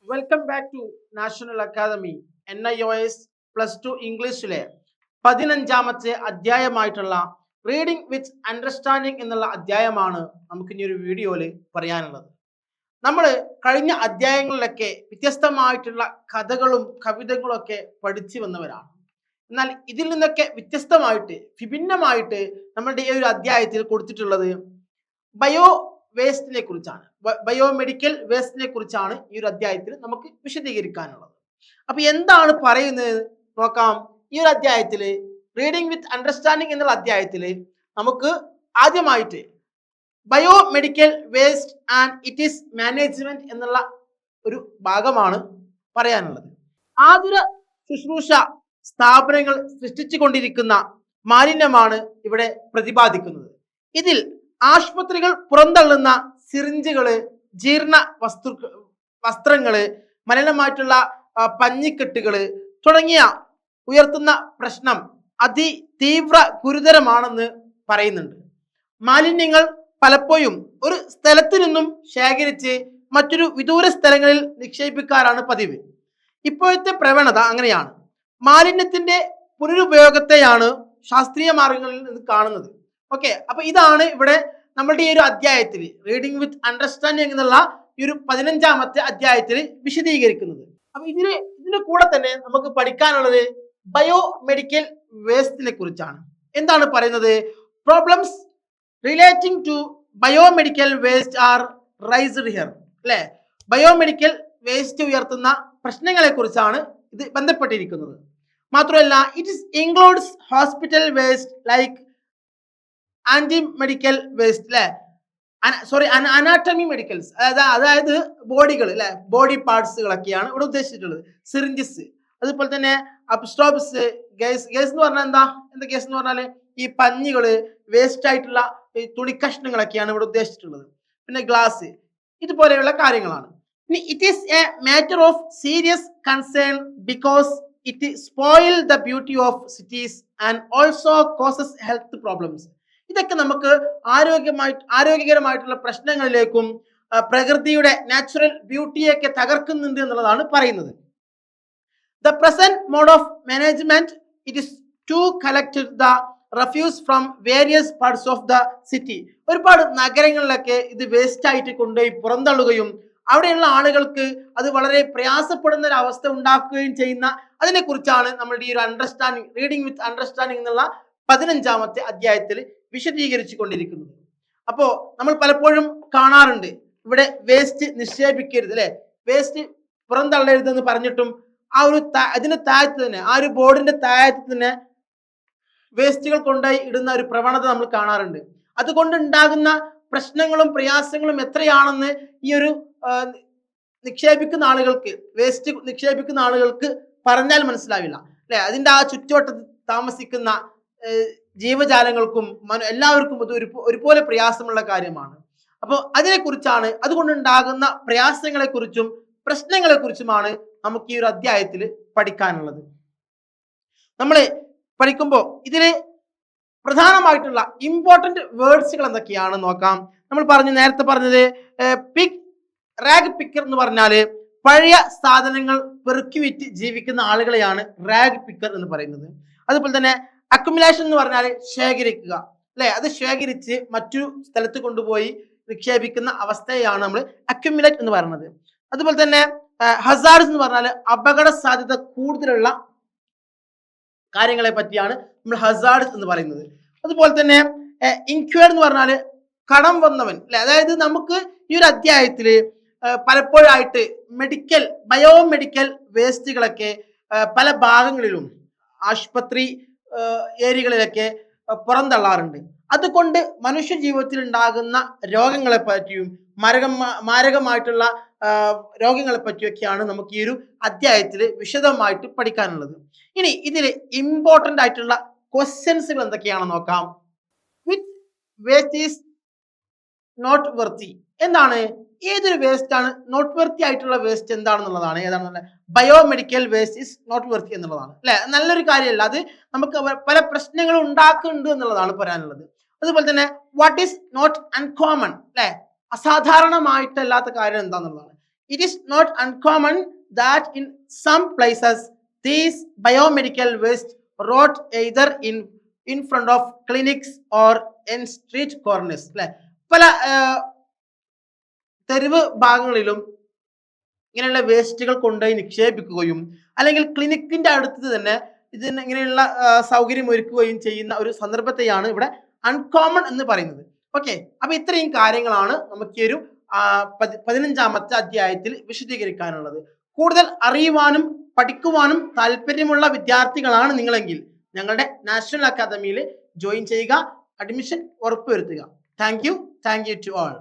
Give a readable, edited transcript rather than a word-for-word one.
Welcome back to National Academy NIOS +2 ഇംഗ്ലീഷിലെ 15ാമത്തെ അധ്യായമായിട്ടുള്ള reading വിത്ത് understanding എന്നുള്ള അധ്യായമാണ് നമുക്ക് ഇനി ഒരു വീഡിയോയിൽ പറയാനുള്ളത്. നമ്മൾ കഴിഞ്ഞ അധ്യായങ്ങളിലൊക്കെ വ്യത്യസ്തമായിട്ടുള്ള കഥകളും കവിതകളും ഒക്കെ പഠിച്ചു വന്നവരാണ്. എന്നാൽ ഇതിൽ നിന്നൊക്കെ വ്യത്യസ്തമായിട്ട് വിഭിന്നമായിട്ട് നമ്മളുടെ ഈ ഒരു അധ്യായത്തിൽ കൊടുത്തിട്ടുള്ളത് ബയോ വേസ്റ്റിനെ കുറിച്ചാണ്. ബയോമെഡിക്കൽ വേസ്റ്റിനെ കുറിച്ചാണ് ഈ ഒരു അധ്യായത്തിൽ നമുക്ക് വിശദീകരിക്കാനുള്ളത്. അപ്പൊ എന്താണ് പറയുന്നത് നോക്കാം. ഈ ഒരു അധ്യായത്തിൽ റീഡിംഗ് വിത്ത് അണ്ടർസ്റ്റാൻഡിംഗ് എന്നുള്ള അധ്യായത്തിൽ നമുക്ക് ആദ്യമായിട്ട് biomedical waste and it is management എന്നുള്ള ഒരു ഭാഗമാണ് പറയാനുള്ളത്. ആതുര ശുശ്രൂഷ സ്ഥാപനങ്ങൾ സൃഷ്ടിച്ചുകൊണ്ടിരിക്കുന്ന മാലിന്യമാണ് ഇവിടെ പ്രതിപാദിക്കുന്നത്. ഇതിൽ ആശുപത്രികൾ പുറന്തള്ളുന്ന സിറിഞ്ചുകള്, ജീർണ വസ്ത്രങ്ങള്, മലിനമായിട്ടുള്ള പഞ്ഞിക്കെട്ടുകള് തുടങ്ങിയ ഉയർത്തുന്ന പ്രശ്നം തീവ്ര ഗുരുതരമാണെന്ന് പറയുന്നുണ്ട്. മാലിന്യങ്ങൾ പലപ്പോഴും ഒരു സ്ഥലത്തു നിന്നും ശേഖരിച്ച് മറ്റൊരു വിദൂര സ്ഥലങ്ങളിൽ നിക്ഷേപിക്കാറാണ് പതിവ്. ഇപ്പോഴത്തെ പ്രവണത അങ്ങനെയാണ്. മാലിന്യത്തിന്റെ പുനരുപയോഗത്തെയാണ് ശാസ്ത്രീയ മാർഗങ്ങളിൽ നിന്ന് കാണുന്നത്. ഓക്കെ, അപ്പൊ ഇതാണ് ഇവിടെ നമ്മളുടെ ഈ ഒരു അധ്യായത്തിൽ റീഡിംഗ് വിത്ത് അണ്ടർസ്റ്റാൻഡിംഗ് എന്നുള്ള ഈ ഒരു 15ാമത്തെ അധ്യായത്തിൽ വിശദീകരിക്കുന്നത്. അപ്പൊ ഇതിന്റെ കൂടെ തന്നെ നമുക്ക് പഠിക്കാനുള്ളത് ബയോമെഡിക്കൽ വേസ്റ്റിനെ കുറിച്ചാണ്. എന്താണ് പറയുന്നത്? Problems relating to biomedical waste are raised here. അല്ലെ, ബയോമെഡിക്കൽ വേസ്റ്റ് ഉയർത്തുന്ന പ്രശ്നങ്ങളെ കുറിച്ചാണ് ഇത് ബന്ധപ്പെട്ടിരിക്കുന്നത്. മാത്രമല്ല it includes hospital waste like medical waste, അല്ലെ, അനാട്ടമി മെഡിക്കൽസ്, അതായത് ബോഡികൾ, അല്ലെ, ബോഡി പാർട്സുകളൊക്കെയാണ് ഇവിടെ ഉദ്ദേശിച്ചിട്ടുള്ളത്. സിറിഞ്ചസ്, അതുപോലെ തന്നെ അബ്സ്റ്റോബ്സ്, ഗ്യാസ് എന്ന് പറഞ്ഞാൽ എന്താ ഗ്യാസ് എന്ന് പറഞ്ഞാൽ ഈ പഞ്ഞികള്, വേസ്റ്റ് ആയിട്ടുള്ള ഈ തുണിക്കഷ്ണങ്ങളൊക്കെയാണ് ഇവിടെ ഉദ്ദേശിച്ചിട്ടുള്ളത്. പിന്നെ ഗ്ലാസ്, ഇതുപോലെയുള്ള കാര്യങ്ങളാണ്. ഇനി it is A matter of serious concern because it spoil the beauty of cities and also causes health problems. ഇതൊക്കെ നമുക്ക് ആരോഗ്യകരമായിട്ടുള്ള പ്രശ്നങ്ങളിലേക്കും പ്രകൃതിയുടെ നാച്ചുറൽ ബ്യൂട്ടിയൊക്കെ തകർക്കുന്നുണ്ട് എന്നുള്ളതാണ് പറയുന്നത്. The present mode of management it is to collect the refuse from various parts of the city. ഒരുപാട് നഗരങ്ങളിലൊക്കെ ഇത് waste ആയിട്ട് കൊണ്ടുപോയി പുറന്തള്ളുകയും അവിടെയുള്ള ആളുകൾക്ക് അത് വളരെ പ്രയാസപ്പെടുന്ന ഒരു അവസ്ഥ ഉണ്ടാക്കുകയും ചെയ്യുന്ന അതിനെ കുറിച്ചാണ് നമ്മളുടെ ഈ ഒരു അണ്ടർസ്റ്റാൻഡിംഗ് റീഡിംഗ് വിത്ത് അണ്ടർസ്റ്റാൻഡിംഗ് എന്നുള്ള 15ാമത്തെ അധ്യായത്തിൽ വിശദീകരിച്ചു കൊണ്ടിരിക്കുന്നത്. അപ്പോ നമ്മൾ പലപ്പോഴും കാണാറുണ്ട് ഇവിടെ വേസ്റ്റ് നിക്ഷേപിക്കരുത്, അല്ലെ, വേസ്റ്റ് പുറന്തള്ളരുതെന്ന് പറഞ്ഞിട്ടും ആ ഒരു അതിന്റെ താഴത്ത് തന്നെ, ആ ഒരു ബോർഡിന്റെ താഴത്ത് തന്നെ വേസ്റ്റുകൾ കൊണ്ടുപോയി ഇടുന്ന ഒരു പ്രവണത നമ്മൾ കാണാറുണ്ട്. അതുകൊണ്ട് ഉണ്ടാകുന്ന പ്രശ്നങ്ങളും പ്രയാസങ്ങളും എത്രയാണെന്ന് ഈ ഒരു നിക്ഷേപിക്കുന്ന ആളുകൾക്ക്, വേസ്റ്റ് നിക്ഷേപിക്കുന്ന ആളുകൾക്ക് പറഞ്ഞാൽ മനസ്സിലാവില്ല, അല്ലെ. അതിന്റെ ആ ചുറ്റുവട്ടത്ത് താമസിക്കുന്ന ജീവജാലങ്ങൾക്കും എല്ലാവർക്കും അത് ഒരുപോലെ പ്രയാസമുള്ള കാര്യമാണ്. അപ്പോൾ അതിനെക്കുറിച്ചാണ്, അതുകൊണ്ടുണ്ടാകുന്ന പ്രയാസങ്ങളെ കുറിച്ചും പ്രശ്നങ്ങളെ കുറിച്ചുമാണ് നമുക്ക് ഈ ഒരു അധ്യായത്തിൽ പഠിക്കാനുള്ളത്. നമ്മൾ പഠിക്കുമ്പോൾ ഇതില് പ്രധാനമായിട്ടുള്ള ഇമ്പോർട്ടന്റ് വേർഡ്സുകൾ എന്തൊക്കെയാണ് നോക്കാം. നമ്മൾ നേരത്തെ പറഞ്ഞത് റാഗ് പിക്കർ എന്ന് പറഞ്ഞാല് പഴയ സാധനങ്ങൾ പെറുക്കി വിറ്റ് ജീവിക്കുന്ന ആളുകളെയാണ് റാഗ് പിക്കർ എന്ന് പറയുന്നത്. അതുപോലെ തന്നെ അക്യുമുലേഷൻ എന്ന് പറഞ്ഞാൽ ശേഖരിക്കുക, അല്ലെ, അത് ശേഖരിച്ച് മറ്റൊരു സ്ഥലത്ത് കൊണ്ടുപോയി നിക്ഷേപിക്കുന്ന അവസ്ഥയാണ് നമ്മൾ അക്യുമുലേറ്റ് എന്ന് പറയുന്നത്. അതുപോലെ തന്നെ ഹസാർഡ്സ് എന്ന് പറഞ്ഞാൽ അപകട സാധ്യത കൂടുതലുള്ള കാര്യങ്ങളെ പറ്റിയാണ് നമ്മൾ ഹസാർഡ്സ് എന്ന് പറയുന്നത്. അതുപോലെ തന്നെ ഇൻക്വയർഡ് എന്ന് പറഞ്ഞാൽ കടം വന്നവൻ, അല്ലെ. അതായത് നമുക്ക് ഈ ഒരു അധ്യായത്തില് പലപ്പോഴായിട്ട് ബയോമെഡിക്കൽ വേസ്റ്റുകളൊക്കെ പല ഭാഗങ്ങളിലും ആശുപത്രി ഏരിയകളിലൊക്കെ പുറന്തള്ളാറുണ്ട്. അതുകൊണ്ട് മനുഷ്യ ജീവിതത്തിൽ ഉണ്ടാകുന്ന രോഗങ്ങളെ പറ്റിയും മാരകമായിട്ടുള്ള രോഗങ്ങളെ പറ്റിയൊക്കെയാണ് നമുക്ക് ഈ ഒരു അധ്യായത്തിൽ വിശദമായിട്ട് പഠിക്കാനുള്ളത്. ഇനി ഇതിൽ ഇമ്പോർട്ടന്റ് ആയിട്ടുള്ള ക്വസ്റ്റ്യൻസുകൾ എന്തൊക്കെയാണെന്ന് നോക്കാം. Which waste is not worthy. എന്താണ്, ഏതൊരു വേസ്റ്റ് ആണ് നോട്ട് വർത്തി ആയിട്ടുള്ള വേസ്റ്റ് എന്താണെന്നുള്ളതാണ്. ഏതാണെന്നുള്ള biomedical waste is not worthy എന്നുള്ളതാണ്, അല്ലെ. നല്ലൊരു കാര്യമല്ല, അത് നമുക്ക് പല പ്രശ്നങ്ങളും ഉണ്ടാക്കുന്നുണ്ട് എന്നുള്ളതാണ് പറയാനുള്ളത്. അതുപോലെ തന്നെ വാട്ട് ഈസ് നോട്ട് അൺകോമൺ, അല്ലെ, അസാധാരണമായിട്ടല്ലാത്ത കാര്യം എന്താണെന്നുള്ളതാണ്. It is not uncommon that in some places these biomedical waste rot either in front of clinics or in street corners. അല്ലെ, പല തെരുവ് ഭാഗങ്ങളിലും ഇങ്ങനെയുള്ള വേസ്റ്റുകൾ കൊണ്ടുപോയി നിക്ഷേപിക്കുകയും അല്ലെങ്കിൽ ക്ലിനിക്കിന്റെ അടുത്ത് തന്നെ ഇതിന് ഇങ്ങനെയുള്ള സൗകര്യം ഒരുക്കുകയും ചെയ്യുന്ന ഒരു സന്ദർഭത്തെയാണ് ഇവിടെ അൺകോമൺ എന്ന് പറയുന്നത്. ഓക്കെ, അപ്പൊ ഇത്രയും കാര്യങ്ങളാണ് നമുക്ക് ഈ ഒരു 15ാമത്തെ അധ്യായത്തിൽ വിശദീകരിക്കാനുള്ളത്. കൂടുതൽ അറിയുവാനും പഠിക്കുവാനും താല്പര്യമുള്ള വിദ്യാർത്ഥികളാണ് നിങ്ങളെങ്കിൽ ഞങ്ങളുടെ നാഷണൽ അക്കാദമിയിൽ ജോയിൻ ചെയ്യുക, അഡ്മിഷൻ ഉറപ്പുവരുത്തുക. Thank you to all.